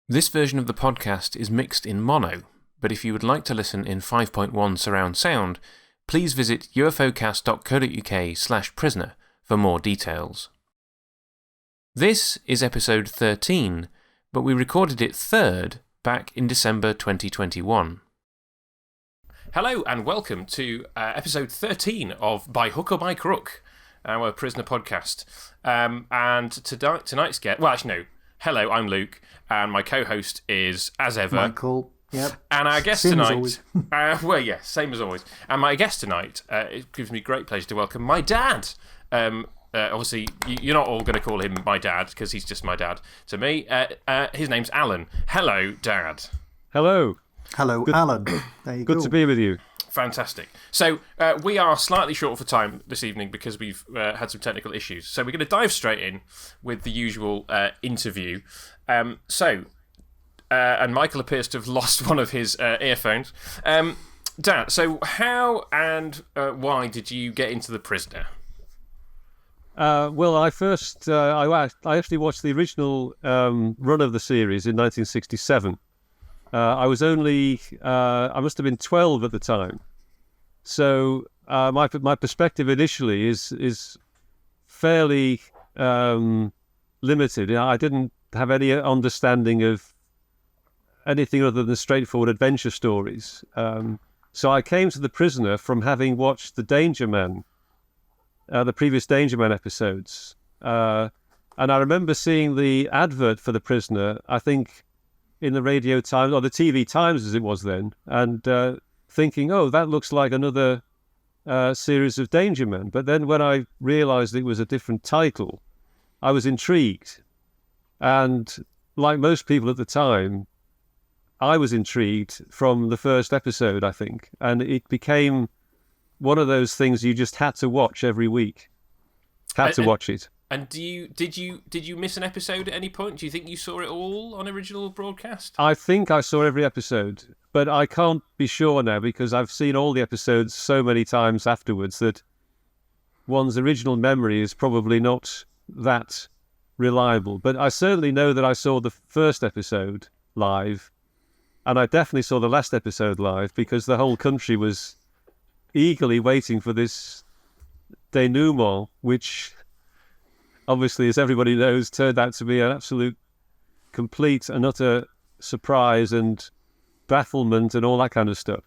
This version of the podcast is mixed in mono, but if you would like to listen in 5.1 surround sound, please visit ufocast.co.uk/prisoner for more details. This is episode 13, but we recorded it third back in December 2021. Hello and welcome to episode 13 of By Hook or By Crook, our Prisoner podcast. And tonight's guest, well actually no, hello, I'm Luke, and my co-host is, as ever, Michael. Yep. And our guest Same tonight, same as always. And my guest tonight, it gives me great pleasure to welcome my dad. Obviously, you're not all going to call him my dad because he's just my dad to me. His name's Alan. Hello, Dad. Hello. Hello, Alan. There you go. Good to be with you. Fantastic. So we are slightly short for time this evening because we've had some technical issues. So we're going to dive straight in with the usual interview. And Michael appears to have lost one of his earphones. Dad, so how and why did you get into The Prisoner? Well, I actually watched the original run of the series in 1967. I was only, I must have been 12 at the time. So my perspective initially is fairly limited. I didn't have any understanding of anything other than straightforward adventure stories. So I came to The Prisoner from having watched The Danger Man, the previous Danger Man episodes. And I remember seeing the advert for The Prisoner, I think, in the Radio Times, or the TV Times as it was then, and thinking, oh, that looks like another series of Danger Men. But then when I realised it was a different title, I was intrigued. And like most people at the time, I was intrigued from the first episode, I think. And it became one of those things you just had to watch every week. Had to watch it. And did you miss an episode at any point? Do you think you saw it all on original broadcast? I think I saw every episode, but I can't be sure now because I've seen all the episodes so many times afterwards that one's original memory is probably not that reliable. But I certainly know that I saw the first episode live, and I definitely saw the last episode live because the whole country was eagerly waiting for this denouement, which obviously, as everybody knows, turned out to be an absolute, complete and utter surprise and bafflement and all that kind of stuff.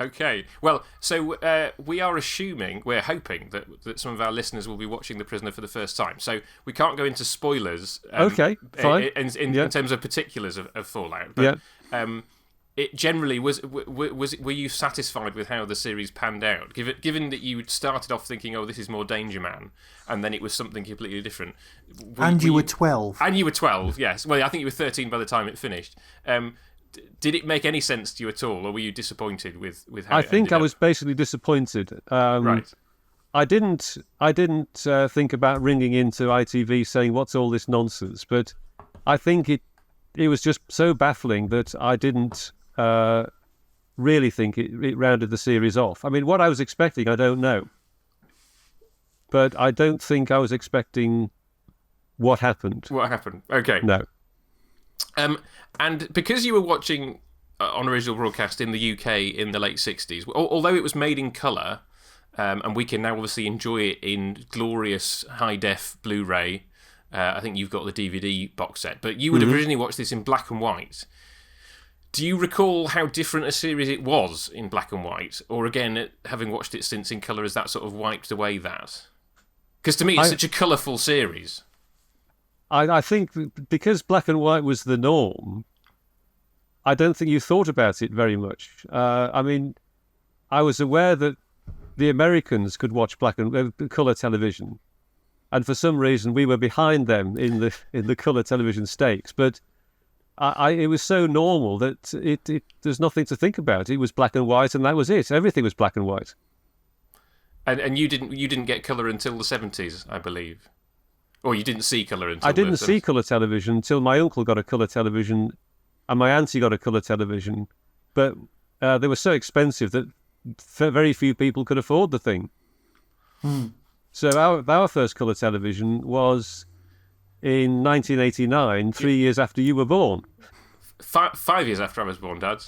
Okay. Well, so we're hoping that some of our listeners will be watching The Prisoner for the first time. So we can't go into spoilers. Okay, fine. In terms of particulars of Fallout. But, it generally were you satisfied with how the series panned out? Given that you started off thinking, oh, this is more Danger Man, and then it was something completely different. You were 12. And you were 12, yes. Well, I think you were 13 by the time it finished. Did it make any sense to you at all, or were you disappointed with how it ended I up? was basically disappointed. Right. I didn't think about ringing into ITV saying, what's all this nonsense? But I think it was just so baffling that I didn't really think it rounded the series off. I mean, what I was expecting, I don't know. But I don't think I was expecting what happened. What happened? Okay. No. And because you were watching on original broadcast in the UK in the late 60s, although it was made in colour, and we can now obviously enjoy it in glorious high-def Blu-ray, I think you've got the DVD box set, but you would have originally watched this in black and white. Do you recall how different a series it was in black and white? Or again, having watched it since in colour, has that sort of wiped away that? Because to me, it's such a colourful series. I think because black and white was the norm, I don't think you thought about it very much. I mean, I was aware that the Americans could watch black and colour television, and for some reason we were behind them in the colour television stakes. But it was so normal that there's nothing to think about. It was black and white, and that was it. Everything was black and white. And you didn't get colour until the 70s, I believe. Or you didn't see colour until I didn't see colour television until my uncle got a colour television and my auntie got a colour television. But they were so expensive that very few people could afford the thing. So our first colour television was in 1989, 3 years after you were born. 5 years after I was born, Dad.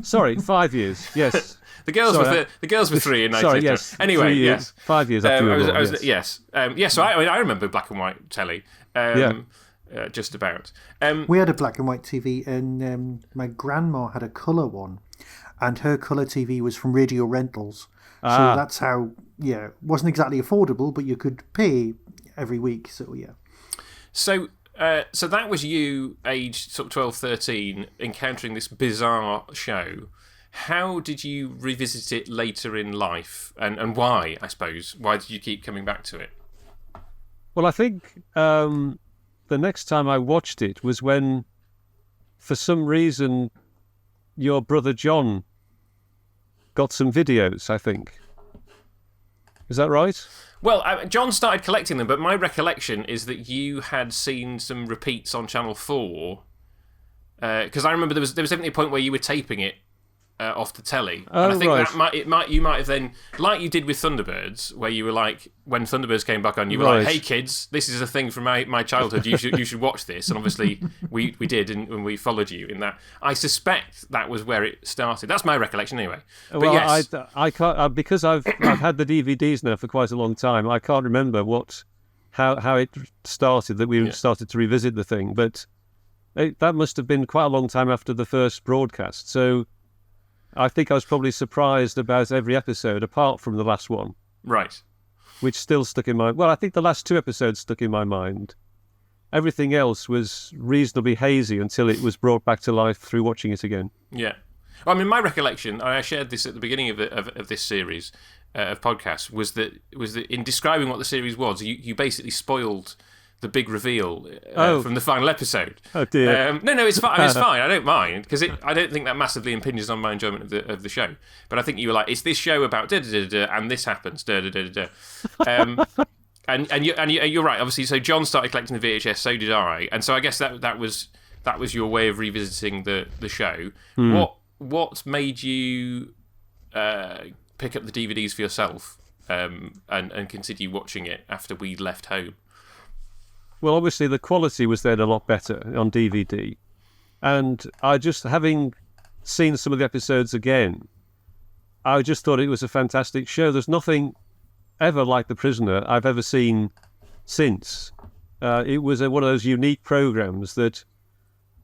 Sorry, 5 years. Yes. The girls were 3 in 1980. Sorry, yes. Anyway, yes. 5 years after you were born, yes. Yes. So I remember black and white telly. Just about. We had a black and white TV, and my grandma had a colour one, and her colour TV was from Radio Rentals. So that's how, it wasn't exactly affordable, but you could pay every week. So, yeah. So that was you, aged sort of 12, 13, encountering this bizarre show. How did you revisit it later in life, and why, I suppose? Why did you keep coming back to it? Well, I think the next time I watched it was when, for some reason, your brother John got some videos, I think. Is that right? Well, John started collecting them, but my recollection is that you had seen some repeats on Channel 4. Because I remember there was definitely a point where you were taping it off the telly. And I think that you might have then, like you did with Thunderbirds, where you were like, when Thunderbirds came back on, you were like, "Hey kids, this is a thing from my childhood. You should watch this." And obviously we did, and we followed you in that. I suspect that was where it started. That's my recollection anyway. But well, yes. I can't, because I've had the DVDs now for quite a long time. I can't remember how it started that we started to revisit the thing, but that must have been quite a long time after the first broadcast. So I think I was probably surprised about every episode, apart from the last one. Right. Which still stuck in my... Well, I think the last 2 episodes stuck in my mind. Everything else was reasonably hazy until it was brought back to life through watching it again. Yeah. Well, I mean, my recollection, and I shared this at the beginning of this series of podcasts, was that in describing what the series was, you basically spoiled the big reveal from the final episode. Oh dear. No, it's fine. It's fine. I don't mind, because I don't think that massively impinges on my enjoyment of the show. But I think you were like, it's this show about da da da da, and this happens da da da da. And you're right. Obviously, so John started collecting the VHS, so did I, and so I guess that was your way of revisiting the show. What made you pick up the DVDs for yourself and continue watching it after we left home? Well, obviously the quality was then a lot better on DVD. And I just, having seen some of the episodes again, I just thought it was a fantastic show. There's nothing ever like The Prisoner I've ever seen since. It was one of those unique programs that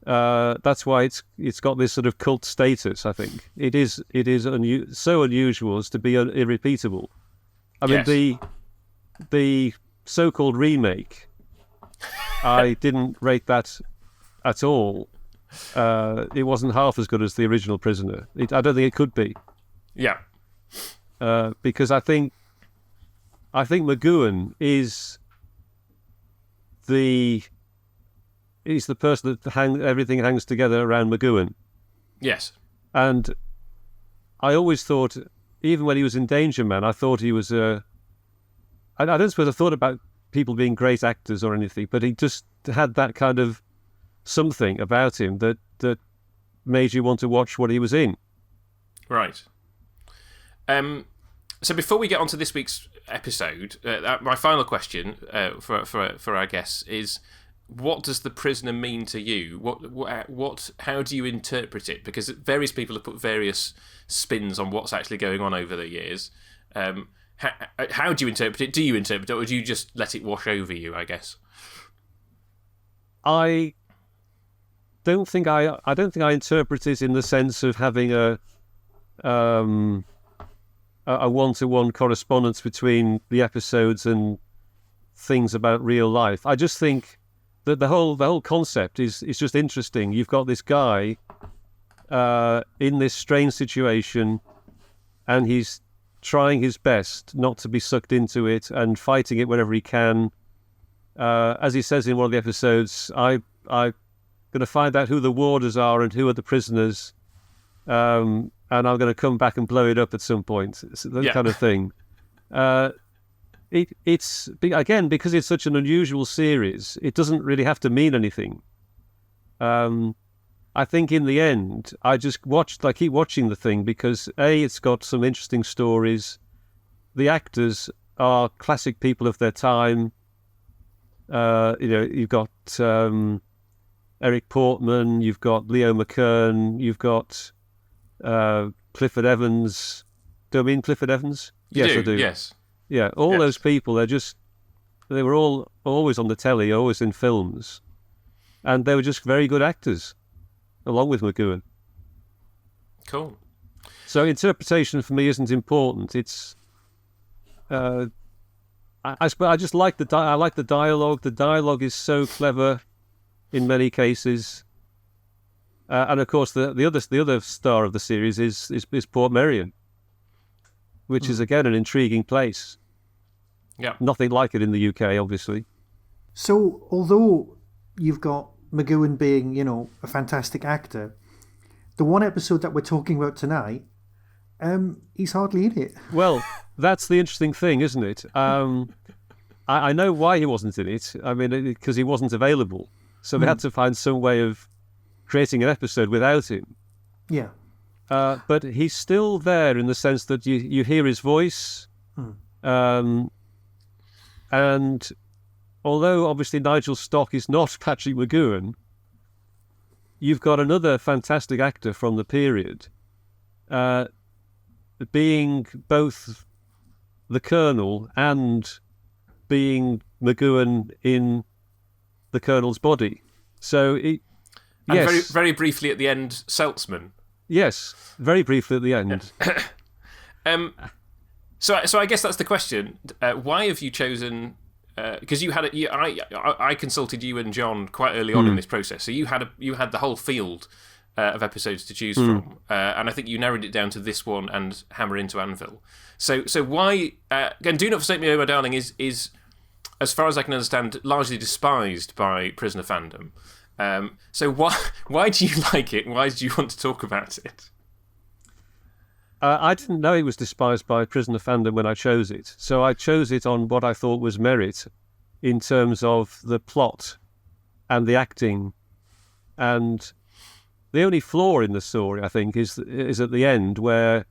that's why it's got this sort of cult status, I think. It is so unusual as to be irrepeatable. I mean, the so-called remake, I didn't rate that at all. It wasn't half as good as the original Prisoner. I don't think it could be. Yeah. Because I think McGowan is the person that everything hangs together around McGowan. Yes. And I always thought, even when he was in Danger Man, I thought he was I don't suppose I thought about people being great actors or anything, but he just had that kind of something about him that made you want to watch what he was in. Right. So before we get on to this week's episode, my final question for our guests is, what does The Prisoner mean to you? How do you interpret it? Because various people have put various spins on what's actually going on over the years. How do you interpret it? Do you interpret it, or do you just let it wash over you, I guess? I don't think I interpret it in the sense of having a one-to-one correspondence between the episodes and things about real life. I just think that the whole concept is just interesting. You've got this guy in this strange situation, and he's trying his best not to be sucked into it and fighting it wherever he can. As he says in one of the episodes, I'm going to find out who the warders are and who are the prisoners, and I'm going to come back and blow it up at some point. It's that kind of thing. It's again, because it's such an unusual series, it doesn't really have to mean anything. I think in the end, I keep watching the thing because it's got some interesting stories. The actors are classic people of their time. You've got Eric Portman, you've got Leo McKern, you've got Clifford Evans. Do I mean Clifford Evans? Yes, I do. Yes. Yeah, all Yes. those people, they were all always on the telly, always in films. And they were just very good actors, along with McGowan. Cool. So interpretation for me isn't important. It's, I just like I like the dialogue. The dialogue is so clever in many cases. And of course, the other star of the series is Port Merion, which is again an intriguing place. Yeah. Nothing like it in the UK, obviously. So, although you've got McGowan being, a fantastic actor, the one episode that we're talking about tonight, he's hardly in it. Well, that's the interesting thing, isn't it? I know why he wasn't in it. I mean, because he wasn't available. So they had to find some way of creating an episode without him. Yeah. But he's still there in the sense that you hear his voice. And although obviously Nigel Stock is not Patrick McGowan, you've got another fantastic actor from the period being both the Colonel and being McGowan in the Colonel's body. So, yes. Very, very briefly at the end, Seltzman. Yes, very briefly at the end. So I guess that's the question. Why have you chosen? Because I consulted you and John quite early on in this process. So you had the whole field of episodes to choose from, and I think you narrowed it down to this one and Hammer into Anvil. So why? And Do Not Forsake Me, Oh My Darling is, as far as I can understand, largely despised by prisoner fandom. So why do you like it? Why did you want to talk about it? I didn't know it was despised by prisoner fandom when I chose it. So I chose it on what I thought was merit in terms of the plot and the acting. And the only flaw in the story, I think, is at the end where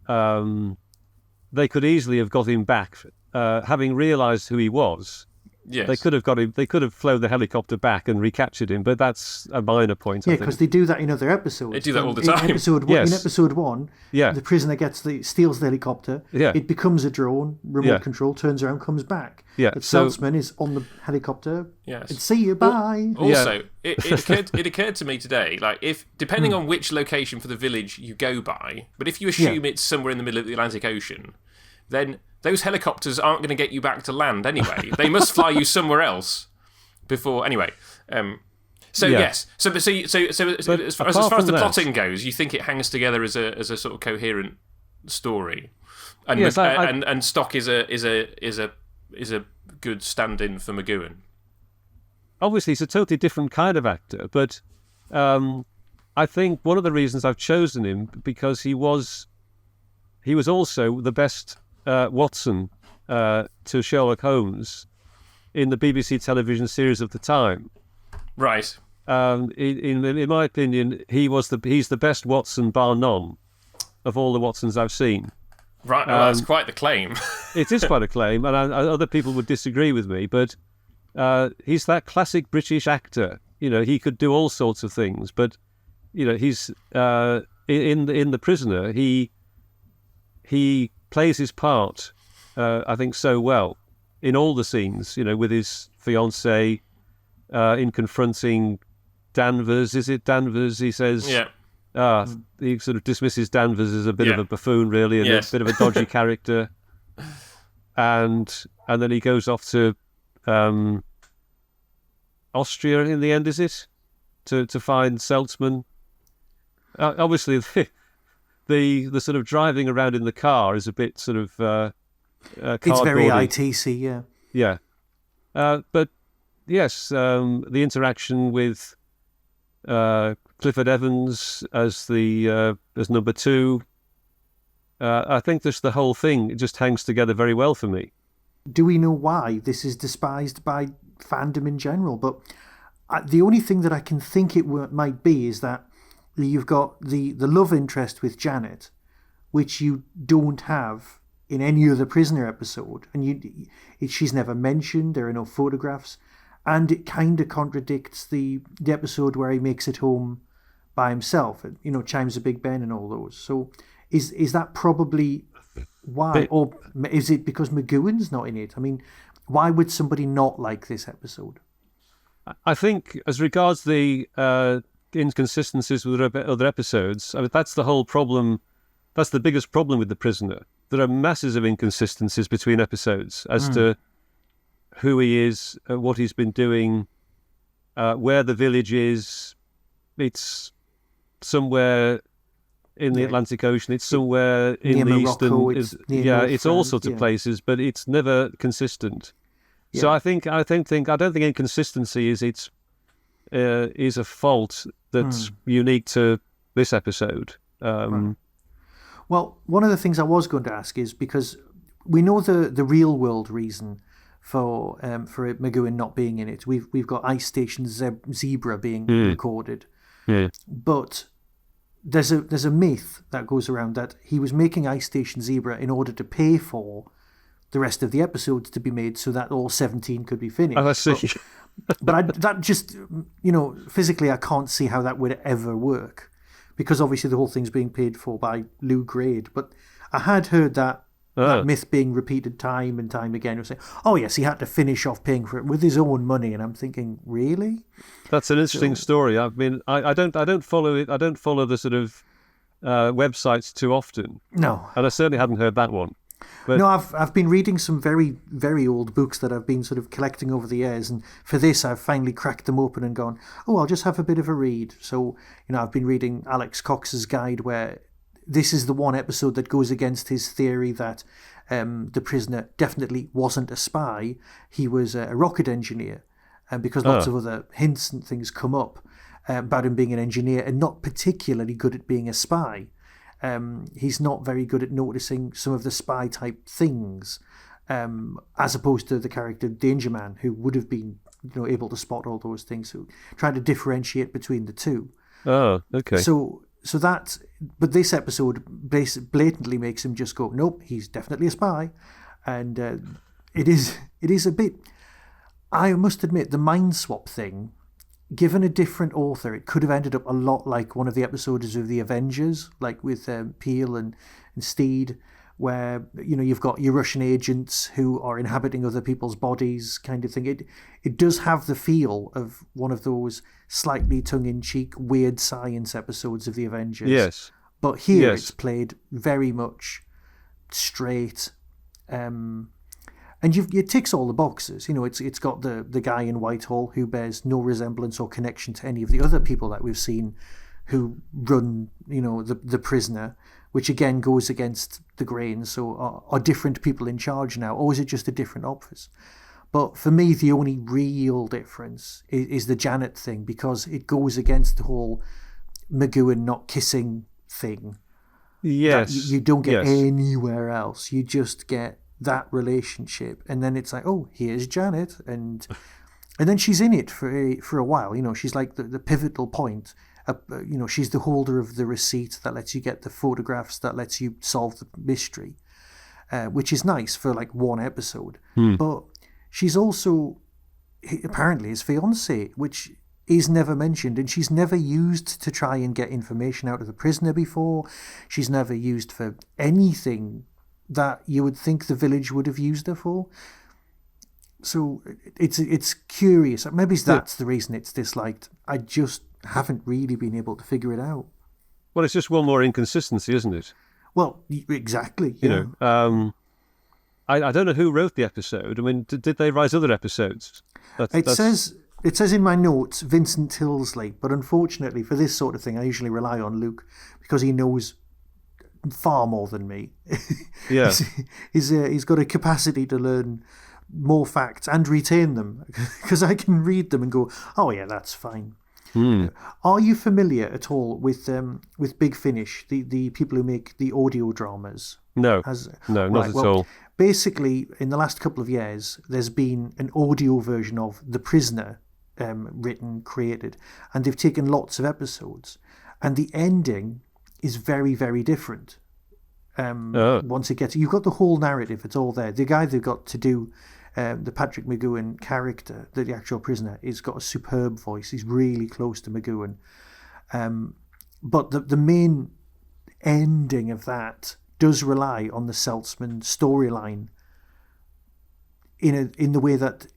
they could easily have got him back, having realised who he was. Yes. They could have got him. They could have flown the helicopter back and recaptured him, but that's a minor point. Yeah, I think. because they do that in other episodes. They do that all the time. In episode one, Yeah. the prisoner steals the helicopter. Yeah. It becomes a drone, remote control, turns around, comes back. Yeah, But so- Seltzman is on the helicopter. Yes. And see you, bye. Also, it occurred to me today, like if depending on which location for the village you go by, but if you assume it's somewhere in the middle of the Atlantic Ocean, then those helicopters aren't going to get you back to land anyway. They must fly you somewhere else before. Anyway, yes. So as far as the plotting goes, you think it hangs together as a sort of coherent story, and Yes, and Stock is a good stand-in for McGowan. Obviously, he's a totally different kind of actor, but I think one of the reasons I've chosen him because he was also the best Watson to Sherlock Holmes in the BBC television series of the time. Right. In my opinion, he's the best Watson bar none of all the Watsons I've seen. Right. Well, that's quite the claim. It is quite a claim, and other people would disagree with me, but he's that classic British actor. He could do all sorts of things, but he's in The Prisoner. He plays his part, I think, so well in all the scenes. With his fiancée, in confronting Danvers. Is it Danvers? He says, Yeah. He sort of dismisses Danvers as a bit of a buffoon, really, and a bit of a dodgy character. And then he goes off to Austria in the end, is it? To find Seltzman. Obviously, the sort of driving around in the car is a bit sort of it's very cardboardy. ITC, yeah. Yeah. But yes, the interaction with Clifford Evans as number 2, I think just the whole thing just hangs together very well for me. Do we know why this is despised by fandom in general? But the only thing that I can think it might be is that you've got the love interest with Janet, which you don't have in any other Prisoner episode, and she's never mentioned. There are no photographs, and it kind of contradicts the episode where he makes it home by himself. Chimes the Big Ben and all those. So is that probably why, or is it because McGowan's not in it? I mean, why would somebody not like this episode? I think, as regards the inconsistencies with other episodes, I mean, that's the whole problem. That's the biggest problem with The Prisoner. There are masses of inconsistencies between episodes as to who he is, what he's been doing, where the village is. It's somewhere in the Atlantic Ocean. It's somewhere in the Morocco, eastern. It's all sorts of places, but it's never consistent. Yeah. So I don't think inconsistency is a fault that's unique to this episode. Right. Well, one of the things I was going to ask is, because we know the real world reason for McGowan not being in it. We've got Ice Station Zebra being recorded, but there's a myth that goes around that he was making Ice Station Zebra in order to pay for the rest of the episodes to be made, so that all 17 could be finished. Oh, I see. But that just, physically, I can't see how that would ever work, because obviously the whole thing's being paid for by Lou Grade. But I had heard that myth being repeated time and time again. You're saying, oh yes, he had to finish off paying for it with his own money, and I'm thinking, really? That's an interesting story. I mean, I don't follow it. I don't follow the sort of websites too often. No, and I certainly hadn't heard that one. But no, I've been reading some very, very old books that I've been sort of collecting over the years, and for this I've finally cracked them open and gone, oh, I'll just have a bit of a read. So, I've been reading Alex Cox's guide, where this is the one episode that goes against his theory that the prisoner definitely wasn't a spy. He was a rocket engineer, because lots of other hints and things come up about him being an engineer and not particularly good at being a spy. He's not very good at noticing some of the spy type things, as opposed to the character Danger Man, who would have been able to spot all those things. So trying to differentiate between the two. Oh, okay. So that, but this episode blatantly makes him just go, nope, he's definitely a spy, and it is a bit. I must admit, the mind swap thing, given a different author, it could have ended up a lot like one of the episodes of The Avengers, like with Peel and Steed, where you've got your Russian agents who are inhabiting other people's bodies, kind of thing. It does have the feel of one of those slightly tongue-in-cheek weird science episodes of The Avengers. Yes, but here it's played very much straight. And it ticks all the boxes. It's got the guy in Whitehall who bears no resemblance or connection to any of the other people that we've seen who run, the prisoner, which again goes against the grain. So are different people in charge now, or is it just a different office? But for me, the only real difference is the Janet thing, because it goes against the whole McGowan not kissing thing. Yes. You don't get anywhere else. You just get that relationship, and then it's like, oh, here's Janet, and then she's in it for a while. She's like the pivotal point. She's the holder of the receipt that lets you get the photographs, that lets you solve the mystery, which is nice for like one episode. But she's also apparently his fiancée, which is never mentioned, and she's never used to try and get information out of the prisoner before. She's never used for anything that you would think the village would have used her for. So it's curious. Maybe that's the reason it's disliked. I just haven't really been able to figure it out. Well, it's just one more inconsistency, isn't it? Well, exactly. Yeah. I don't know who wrote the episode. I mean, did they write other episodes? It says in my notes Vincent Tilsley, but unfortunately for this sort of thing, I usually rely on Luke because he knows far more than me. Yeah, he's got a capacity to learn more facts and retain them, because I can read them and go, oh yeah, that's fine. Are you familiar at all with Big Finish, the people who make the audio dramas? No, not at all. Basically, in the last couple of years, there's been an audio version of The Prisoner written, created, and they've taken lots of episodes, and the ending is very, very different. Once it gets, you've got the whole narrative, it's all there. The guy they've got to do the Patrick McGoohan character, the actual prisoner, is got a superb voice. He's really close to McGoohan. But the main ending of that does rely on the Seltzman storyline in the way that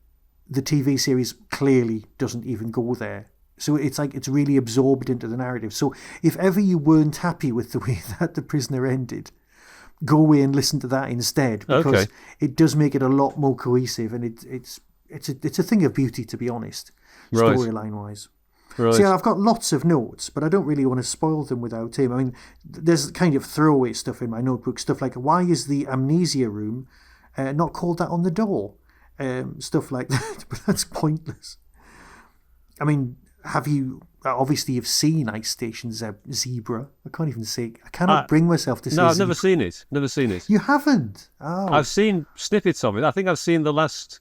the TV series clearly doesn't even go there. So it's like it's really absorbed into the narrative. So if ever you weren't happy with the way that The Prisoner ended, go away and listen to that instead, because it does make it a lot more cohesive, and it's a thing of beauty, to be honest, storyline wise. Right. So yeah, I've got lots of notes, but I don't really want to spoil them without him. I mean, there's kind of throwaway stuff in my notebook, stuff like, why is the amnesia room not called that on the door? Stuff like that, but that's pointless. I mean, obviously you've seen Ice Station Zebra. I can't even say, I cannot bring myself to say No, I've Zebra. never seen it. You haven't? Oh. I've seen snippets of it. I think I've seen the last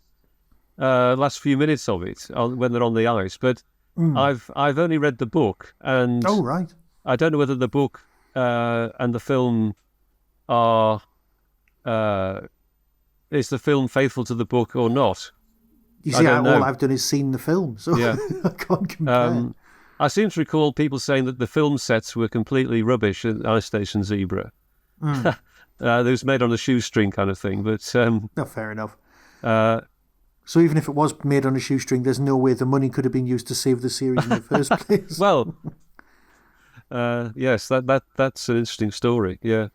few minutes of it when they're on the ice, but I've only read the book, and oh, right. I don't know whether the book and the film are is the film faithful to the book or not. You see, all I've done is seen the film, so yeah. I can't compare. I seem to recall people saying that the film sets were completely rubbish at Ice Station Zebra. It was made on a shoestring kind of thing, but no, fair enough. So even if it was made on a shoestring, there's no way the money could have been used to save the series in the first place. Well, yes, that's an interesting story. Yeah.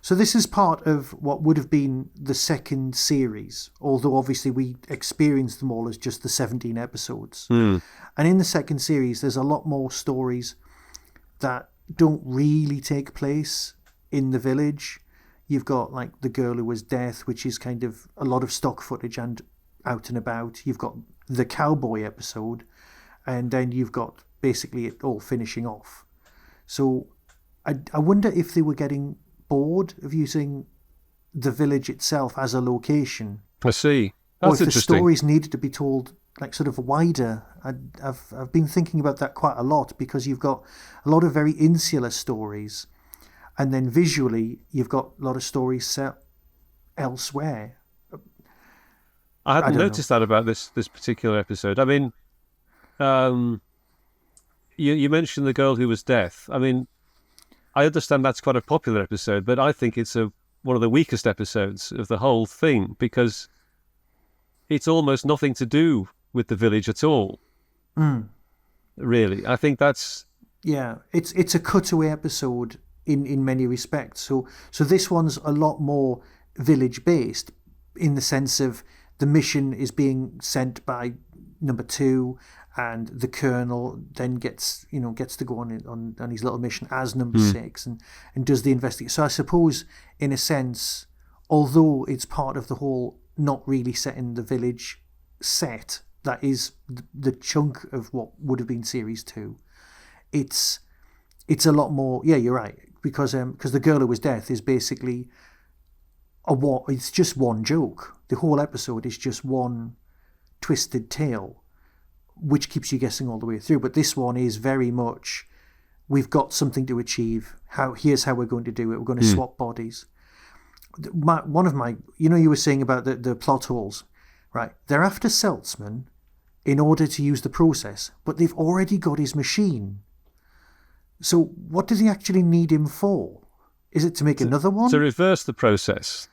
So this is part of what would have been the second series, although obviously we experienced them all as just the 17 episodes. And in the second series, there's a lot more stories that don't really take place in the village. You've got like The Girl Who Was Death, which is kind of a lot of stock footage and out and about. You've got the cowboy episode, and then you've got basically it all finishing off. So I wonder if they were getting bored of using the village itself as a location. I see. That's or if interesting. The stories needed to be told like sort of wider. I've been thinking about that quite a lot, because you've got a lot of very insular stories, and then visually you've got a lot of stories set elsewhere. I hadn't noticed that about this particular episode. I mean, you mentioned The Girl Who Was Death. I mean, I understand that's quite a popular episode, but I think it's one of the weakest episodes of the whole thing, because it's almost nothing to do with the village at all. Really, I think that's... Yeah, it's a cutaway episode in many respects. So this one's a lot more village-based, in the sense of the mission is being sent by number 2, and the colonel then gets to go on his little mission as number 6 and does the investigation. So I suppose, in a sense, although it's part of the whole not really set in the village set, that is the chunk of what would have been series 2. It's a lot more. Yeah, you're right, because The Girl Who Was Death is basically it's just one joke. The whole episode is just one twisted tale, which keeps you guessing all the way through. But this one is very much, we've got something to achieve. Here's how we're going to do it. We're going to swap bodies. One of my, you were saying about the plot holes, right? They're after Seltzman in order to use the process, but they've already got his machine. So what does he actually need him for? Is it to make another one? To reverse the process.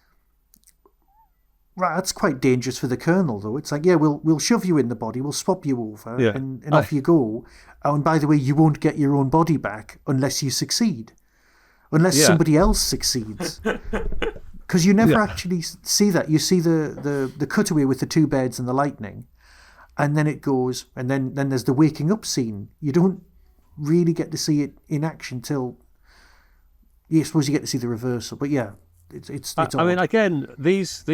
Right, that's quite dangerous for the colonel, though. It's like, yeah, we'll shove you in the body, we'll swap you over, and off you go. Oh, and by the way, you won't get your own body back unless you succeed. Unless somebody else succeeds. Because you never actually see that. You see the cutaway with the 2 beds and the lightning, and then it goes, and then there's the waking up scene. You don't really get to see it in action till... I suppose you get to see the reversal, but yeah, it's I mean, again, these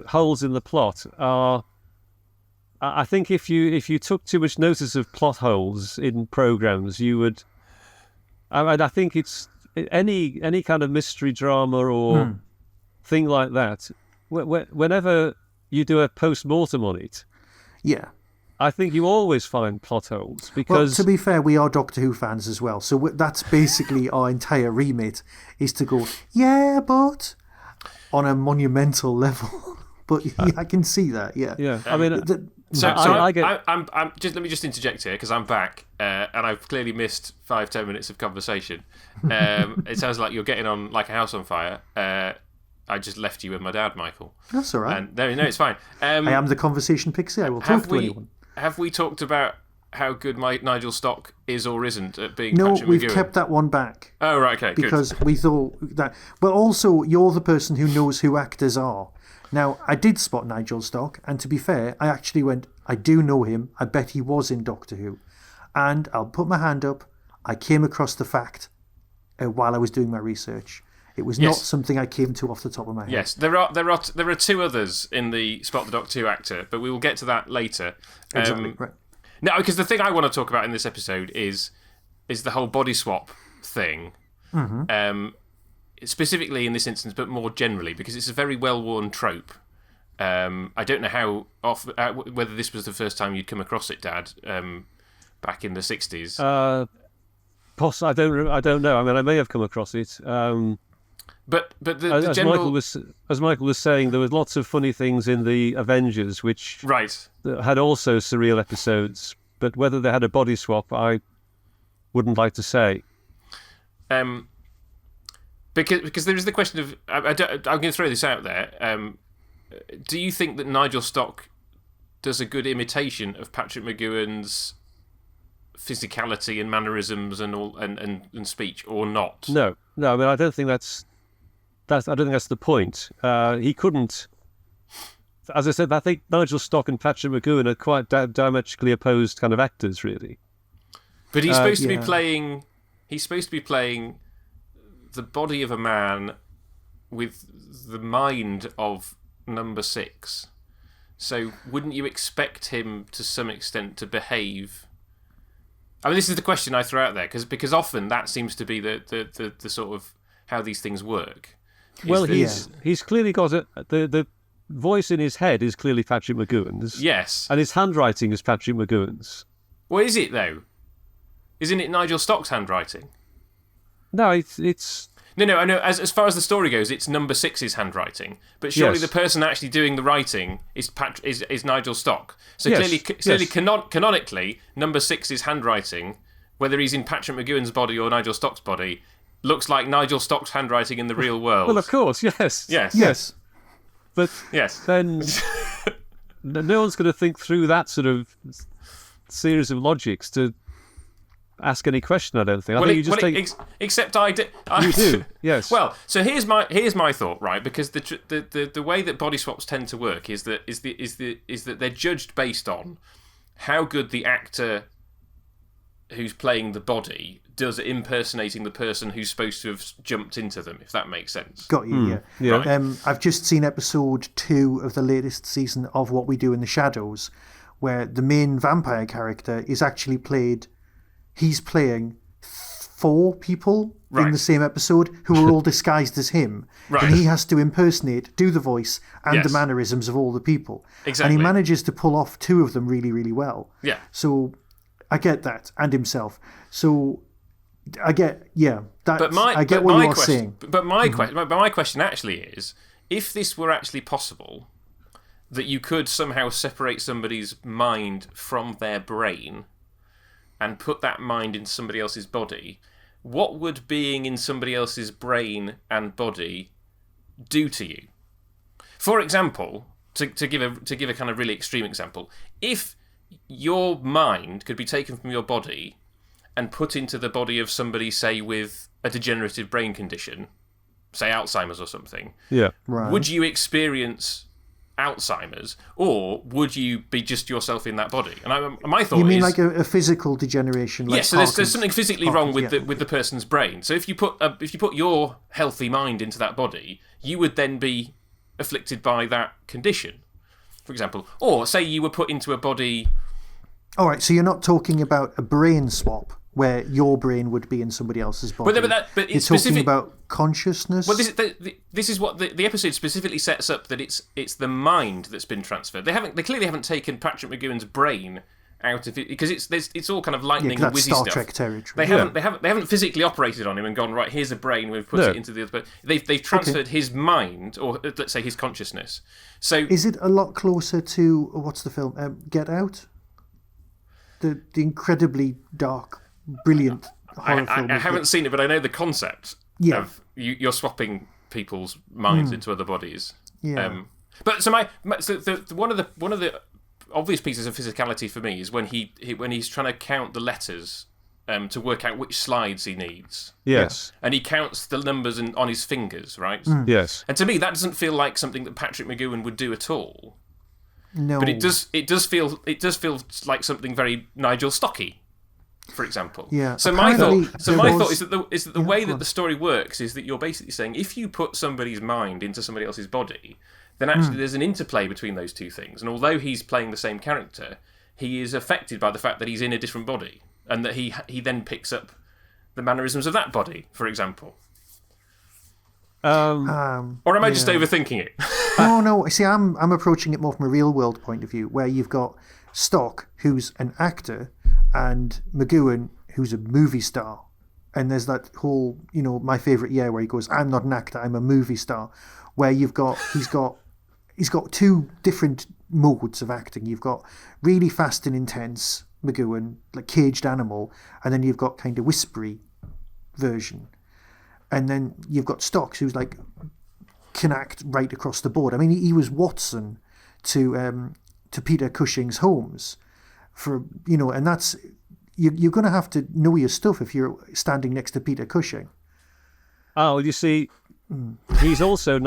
holes in the plot are... I think if you took too much notice of plot holes in programs, you would... I think it's any kind of mystery drama or thing like that, whenever you do a post-mortem on it, I think you always find plot holes, because... Well, to be fair, we are Doctor Who fans as well, so that's basically our entire remit, is to go, yeah, but... on a monumental level. But I can see that. Yeah. Yeah. I mean, I'm just let me just interject here because I'm back and I've clearly missed 5-10 minutes of conversation. It sounds like you're getting on like a house on fire. I just left you with my dad, Michael. That's all right. And, no, it's fine. I am the conversation pixie. I will talk to anyone. Have we talked about how good Nigel Stock is or isn't at being No, Patrick we've McGowan? kept that one back. Oh, right, okay, because good. we thought that... But also, you're the person who knows who actors are. Now, I did spot Nigel Stock, and to be fair, I actually went, I do know him. I bet he was in Doctor Who. And I'll put my hand up. I came across the fact while I was doing my research. It was not something I came to off the top of my head. Yes, there are two others in the Spot the Doctor Who actor, but we will get to that later. Exactly, right. No, because the thing I want to talk about in this episode is the whole body swap thing. Mm-hmm. Specifically in this instance, but more generally, because it's a very well-worn trope. I don't know whether this was the first time you'd come across it, Dad, back in the 60s. I don't know. I mean, I may have come across it. But the as general... Michael was saying, there was lots of funny things in the Avengers, which had also surreal episodes. But whether they had a body swap, I wouldn't like to say. Because there is the question of... I'm going to throw this out there. Do you think that Nigel Stock does a good imitation of Patrick McGowan's physicality and mannerisms and all and speech, or not? No. I mean, I don't think that's the point. He couldn't. As I said, I think Nigel Stock and Patrick McGowan are quite diametrically opposed kind of actors, really. But he's supposed to be playing. He's supposed to be playing the body of a man with the mind of Number 6. So wouldn't you expect him to some extent to behave? I mean, this is the question I throw out there because often that seems to be the sort of how these things work. Well, he's clearly got the voice in his head is clearly Patrick McGowan's. Yes, and his handwriting is Patrick McGowan's. Well, is it though? Isn't it Nigel Stock's handwriting? No, it's. No. I know. As far as the story goes, it's Number 6's handwriting. But surely the person actually doing the writing is Nigel Stock. So clearly, canonically, Number 6's handwriting, whether he's in Patrick McGowan's body or Nigel Stock's body, looks like Nigel Stock's handwriting in the real world. Well, of course, yes. But then no one's going to think through that sort of series of logics to ask any question. I don't think. I think you just take. Except I do. You do, yes. Well, so here's my thought, right? Because the way that body swaps tend to work is that they're judged based on how good the actor who's playing the body does at impersonating the person who's supposed to have jumped into them, if that makes sense. Got you, yeah. Right. I've just seen episode 2 of the latest season of What We Do in the Shadows, where the main vampire character is actually he's playing 4 people in the same episode who are all disguised as him. Right. And he has to do the voice and the mannerisms of all the people. Exactly. And he manages to pull off 2 of them really, really well. Yeah. So I get that, and himself. So I get, I get what you're saying. But my question actually is, if this were actually possible, that you could somehow separate somebody's mind from their brain and put that mind in somebody else's body, what would being in somebody else's brain and body do to you? For example, to give a kind of really extreme example, if your mind could be taken from your body and put into the body of somebody, say, with a degenerative brain condition, say Alzheimer's or something, would you experience Alzheimer's, or would you be just yourself in that body? And my thought is... You mean like a physical degeneration? Like yes, so there's something physically wrong with the person's brain. So if you put your healthy mind into that body, you would then be afflicted by that condition, for example. Or say you were put into a body... All right, so you're not talking about a brain swap where your brain would be in somebody else's body. But you're talking about consciousness. Well, this is what the episode specifically sets up, that it's the mind that's been transferred. They clearly haven't taken Patrick McGowan's brain out of it, because it's all kind of Yeah, lightning 'cause and that's whizzy Star stuff. Trek territory. They haven't physically operated on him and gone, right, here's a brain, we've put it into the other. But they've transferred his mind, or let's say his consciousness. So Is it a lot closer to what's the film? Get Out? The incredibly dark, brilliant horror film. I haven't seen it, but I know the concept of you're swapping people's minds into other bodies. Yeah. But so one of the obvious pieces of physicality for me is when he's trying to count the letters to work out which slides he needs. Yes. And he counts the numbers on his fingers, right? Yes. And to me, that doesn't feel like something that Patrick McGoohan would do at all. No. But it does feel like something very Nigel Stocky, for example. Yeah. So my thought is that the way that the story works is that you're basically saying if you put somebody's mind into somebody else's body, then actually there's an interplay between those two things. And although he's playing the same character, he is affected by the fact that he's in a different body, and that he then picks up the mannerisms of that body, for example. Or am I just overthinking it? No. See, I'm approaching it more from a real world point of view, where you've got Stock, who's an actor, and McGoohan, who's a movie star. And there's that whole, my favourite year where he goes, "I'm not an actor, I'm a movie star," where he's got two different modes of acting. You've got really fast and intense McGoohan, like caged animal, and then you've got kind of whispery version. And then you've got Stocks, who's like can act right across the board. I mean, he was Watson to Peter Cushing's Holmes, and that's you're going to have to know your stuff if you're standing next to Peter Cushing. Oh, you see, he's also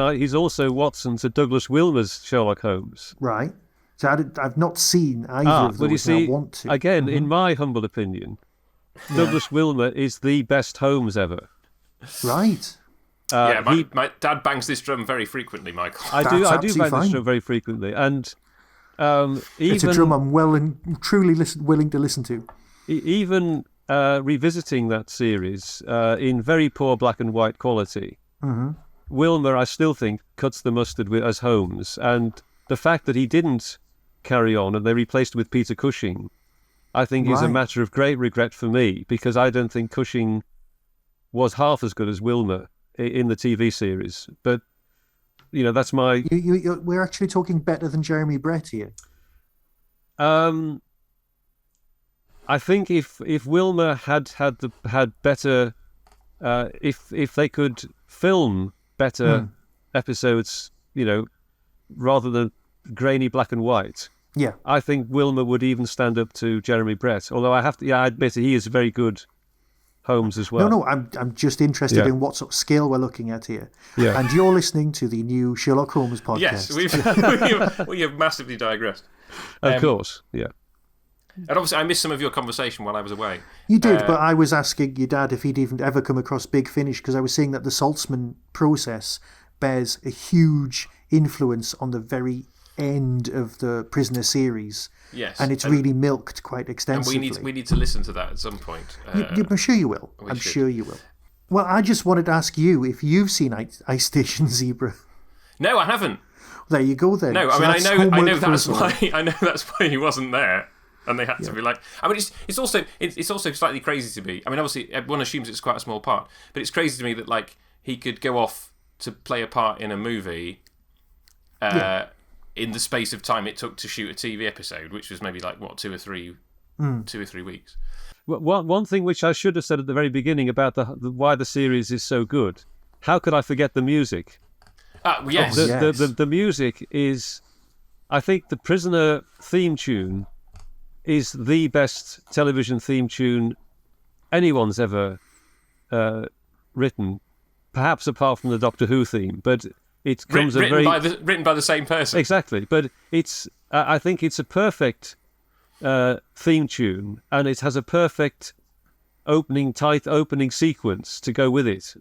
Watson to Douglas Wilmer's Sherlock Holmes. Right. So I've not seen either of those. Well, you see, I want to. Again, in my humble opinion, Douglas Wilmer is the best Holmes ever. Right. My dad bangs this drum very frequently, Michael. I do bang this drum very frequently, and it's a drum I'm truly willing to listen to. Even revisiting that series in very poor black and white quality, Wilmer, I still think, cuts the mustard as Holmes, and the fact that he didn't carry on and they replaced him with Peter Cushing, I think is a matter of great regret for me, because I don't think Cushing was half as good as Wilmer in the TV series. But that's my. We're actually talking better than Jeremy Brett here. I think if Wilmer had better, if they could film better episodes, rather than grainy black and white. Yeah, I think Wilmer would even stand up to Jeremy Brett. Although I admit he is very good Holmes as well. No, I'm just interested in what sort of scale we're looking at here. Yeah. And you're listening to the new Sherlock Holmes podcast. Yes, we have massively digressed. Of course, yeah. And obviously, I missed some of your conversation while I was away. You did, but I was asking your dad if he'd even ever come across Big Finish, because I was saying that the Saltzman process bears a huge influence on the very end of the Prisoner series. Yes. And it's really milked quite extensively. And we need to listen to that at some point. I'm sure you will. Sure you will. Well, I just wanted to ask you if you've seen Ice Station Zebra. No, I haven't. There you go then. No, so I know that's why he wasn't there. And they had to be like, I mean, it's also slightly crazy to me. I mean, obviously, one assumes it's quite a small part, but it's crazy to me that like he could go off to play a part in a movie, in the space of time it took to shoot a TV episode, which was maybe like 2 or 3 weeks. Well, one thing which I should have said at the very beginning about why the series is so good. How could I forget the music? Yes. The music is, I think, the Prisoner theme tune is the best television theme tune anyone's ever written, perhaps apart from the Doctor Who theme. But it comes written by the same person. Exactly, but I think it's a perfect theme tune, and it has a perfect tight opening sequence to go with it.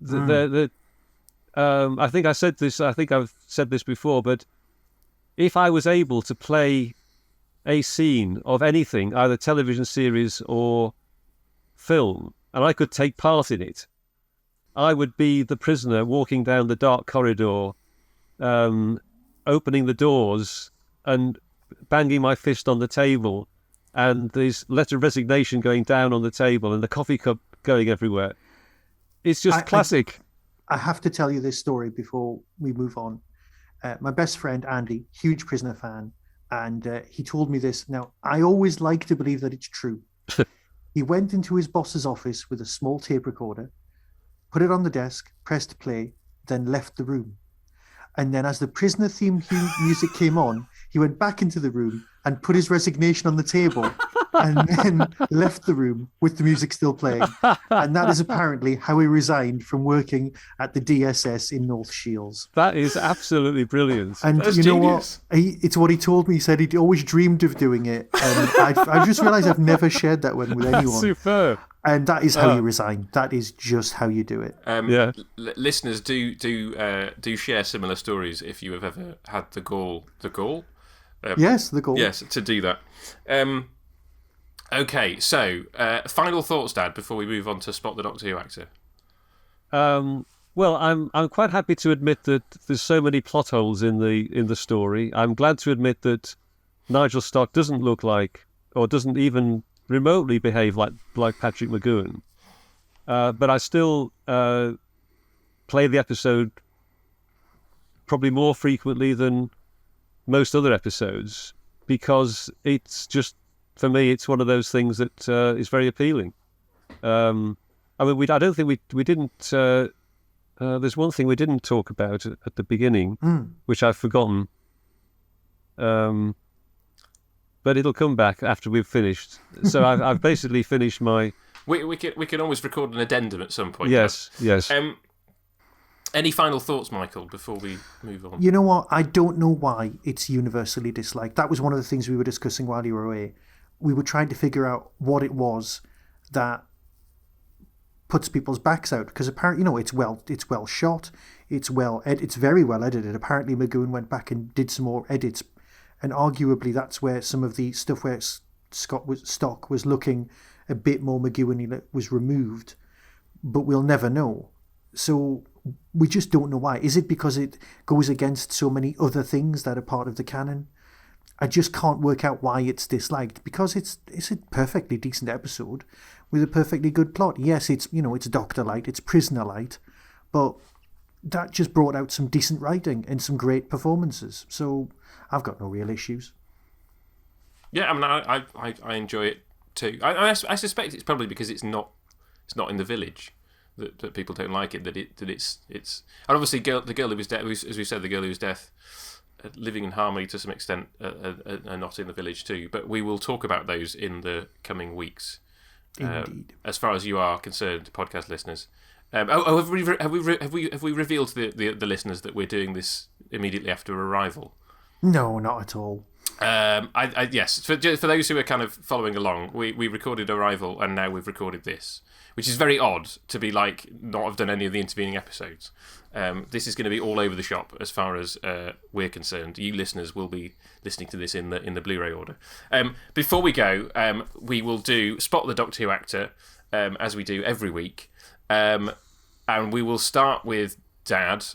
I think I've said this before, but if I was able to play a scene of anything, either television series or film, and I could take part in it, I would be the prisoner walking down the dark corridor, opening the doors and banging my fist on the table and this letter of resignation going down on the table and the coffee cup going everywhere. It's just classic. I have to tell you this story before we move on. My best friend, Andy, huge Prisoner fan, and he told me this. Now, I always like to believe that it's true. He went into his boss's office with a small tape recorder, put it on the desk, pressed play, then left the room. And then as the Prisoner theme music came on, he went back into the room and put his resignation on the table and then left the room with the music still playing. And that is apparently how he resigned from working at the DSS in North Shields. That is absolutely brilliant. And That's you know genius. what? It's what he told me. He said he'd always dreamed of doing it. And I just realised I've never shared that one with anyone. That's superb. And that is how you resign. That is just how you do it. Yeah. Listeners, do share similar stories if you have ever had the gall. The gall? Yes, the goal. Yes, to do that. Okay, so final thoughts, Dad, before we move on to spot the Doctor Who actor. Well, I'm quite happy to admit that there's so many plot holes in the story. I'm glad to admit that Nigel Stock doesn't look like, or doesn't even remotely behave like Patrick McGowan. But I still play the episode probably more frequently than most other episodes, because it's just, for me, it's one of those things that is very appealing. I mean, I don't think we didn't. There's one thing we didn't talk about at the beginning, which I've forgotten. But it'll come back after we've finished. So I've basically finished my. We can always record an addendum at some point. Yes, yes. Any final thoughts, Michael, before we move on? You know what? I don't know why it's universally disliked. That was one of the things we were discussing while you were away. We were trying to figure out what it was that puts people's backs out, because apparently, it's well shot, it's very well edited. Apparently, McGowan went back and did some more edits, and arguably that's where some of the stuff where Stock was looking a bit more McGowan was removed, but we'll never know. So we just don't know why. Is it because it goes against so many other things that are part of the canon? I just can't work out why it's disliked, because it's a perfectly decent episode with a perfectly good plot. Yes, it's Doctor Light, it's Prisoner Light, but that just brought out some decent writing and some great performances. So I've got no real issues. Yeah, I mean, I enjoy it too. I suspect it's probably because it's not in the village that people don't like it. That it's and obviously the girl who was deaf, as we said, the girl who was deaf, living in harmony to some extent, are not in the village too. But we will talk about those in the coming weeks. Indeed. As far as you are concerned, podcast listeners. Have we revealed to the listeners that we're doing this immediately after arrival? No, not at all. Yes, for those who are kind of following along, we recorded Arrival and now we've recorded this, which is very odd to be like not have done any of the intervening episodes. This is going to be all over the shop as far as we're concerned. You listeners will be listening to this in the Blu-ray order. Before we go, we will do Spot the Doctor Who actor, as we do every week, and we will start with Dad.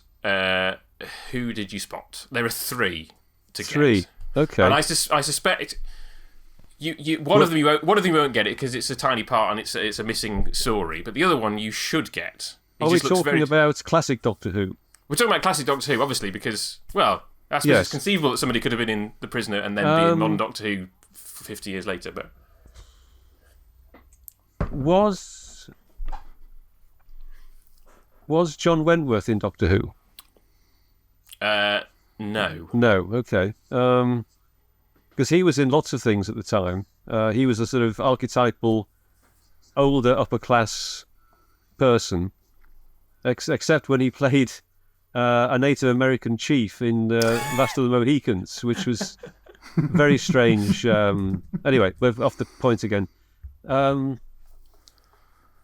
Who did you spot? There are three to get. Okay. And I suspect one of them you won't get it because it's a tiny part and it's a missing story. But the other one you should get. Are we talking about classic Doctor Who? We're talking about classic Doctor Who, obviously, because I suppose it's conceivable that somebody could have been in The Prisoner and then be in modern Doctor Who 50 years later. But was John Wentworth in Doctor Who? No. No, okay. Because he was in lots of things at the time. He was a sort of archetypal, older, upper-class person, except when he played a Native American chief in Last of the Mohicans, which was very strange. Anyway, we're off the point again.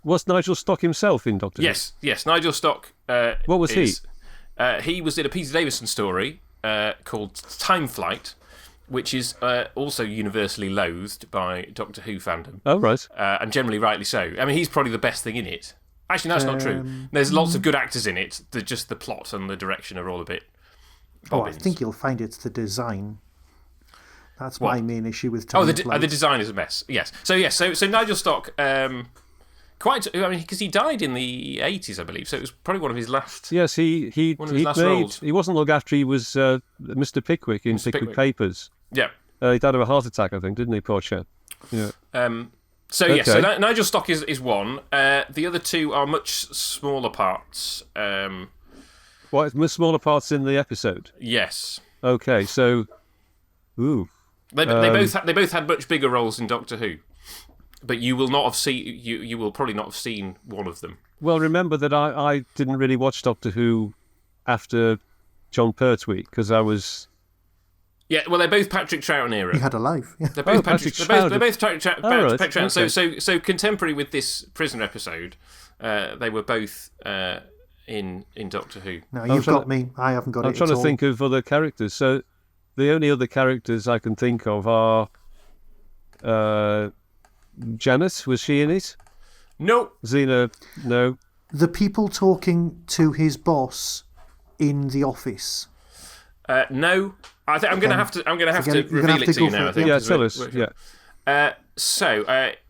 Was Nigel Stock himself in Doctor Who? Yes, Nigel Stock. What was he? He was in a Peter Davison story called Time Flight, which is also universally loathed by Doctor Who fandom. Oh, right. And generally rightly so. I mean, he's probably the best thing in it. Actually, no, that's not true. There's lots of good actors in it. Just the plot and the direction are all a bit bobbins. I think you'll find it's the design. That's What? my main issue with Tony the design is a mess. Yes. So Nigel Stock, because he died in the 80s, I believe. So it was probably one of his last. Yes, he roles. He wasn't long after he was Mr. Pickwick in Pickwick Papers. Yeah. He died of a heart attack, I think, didn't he, poor chap? Yeah. So Nigel Stock is one. The other two are much smaller parts. What, smaller parts in the episode? Yes. Okay, so, They both had much bigger roles in Doctor Who, but you will probably not have seen one of them. Well, remember that I didn't really watch Doctor Who after John Pertwee because I was. Yeah, well, they're both Patrick Troughton era. He had a life. Yeah. They're both Patrick Troughton. They're both Patrick Troughton. Okay. So contemporary with this prisoner episode, they were both in Doctor Who. No, you've got me. I haven't got it. I'm trying to think of other characters. So the only other characters I can think of are Janet. Was she in it? No. Xena, no. The people talking to his boss in the office. No. I think I'm going to have to reveal it to you now. I think. Yeah, tell us. Yeah. So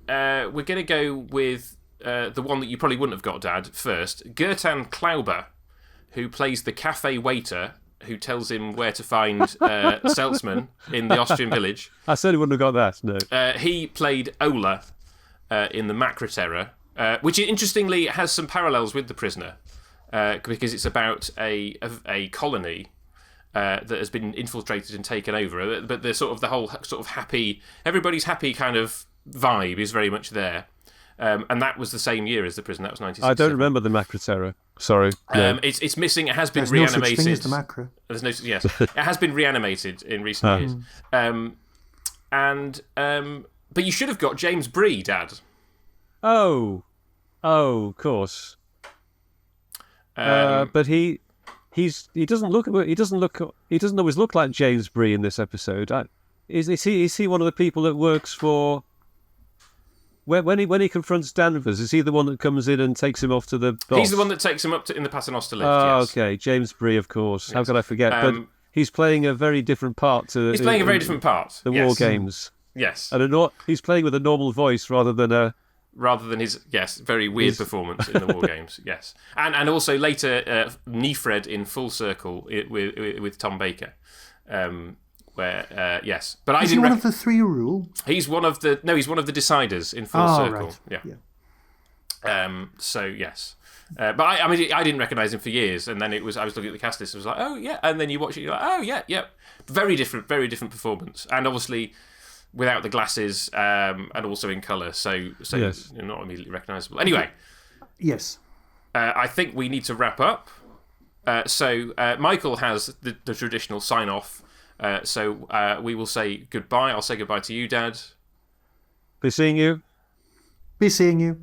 we're going to go with the one that you probably wouldn't have got, Dad, first. Gertan Klauber, who plays the cafe waiter who tells him where to find Seltzman in the Austrian village. I certainly wouldn't have got that, no. He played Ola in the Macra Terror, which interestingly has some parallels with The Prisoner, because it's about a colony that has been infiltrated and taken over, but the whole happy, everybody's happy kind of vibe is very much there. And that was the same year as The Prisoner. That was 1967. I don't remember the Macra Terror. Sorry. No. It's missing. It has been There's reanimated. No such thing as the Macra. There's no. Yes, it has been reanimated in recent years. But you should have got James Bree, Dad. Oh, of course. But he doesn't always look like James Bree in this episode. Is he one of the people that works for? When he confronts Danvers, is he the one that comes in and takes him off to the boss? He's the one that takes him up in the Paternoster lift. Oh, yes. Okay, James Bree, of course. Yes. How could I forget? But he's playing a very different part to. He's playing a very different part. The War Games. Yes. And he's playing with a normal voice rather than his very weird performance in the War Games. Yes, and also later Nefred in Full Circle with Tom Baker. But is he one of the three rule? He's one of the deciders in Full Circle. Right. Yeah. So yes, but I didn't recognise him for years, and then I was looking at the cast list and was like, oh yeah, and then you watch it, you're like, oh yeah, very different performance, and obviously without the glasses, and also in colour, so yes. You're not immediately recognisable. Anyway, yes, I think we need to wrap up. So Michael has the traditional sign off. So we will say goodbye. I'll say goodbye to you, Dad. Be seeing you. Be seeing you.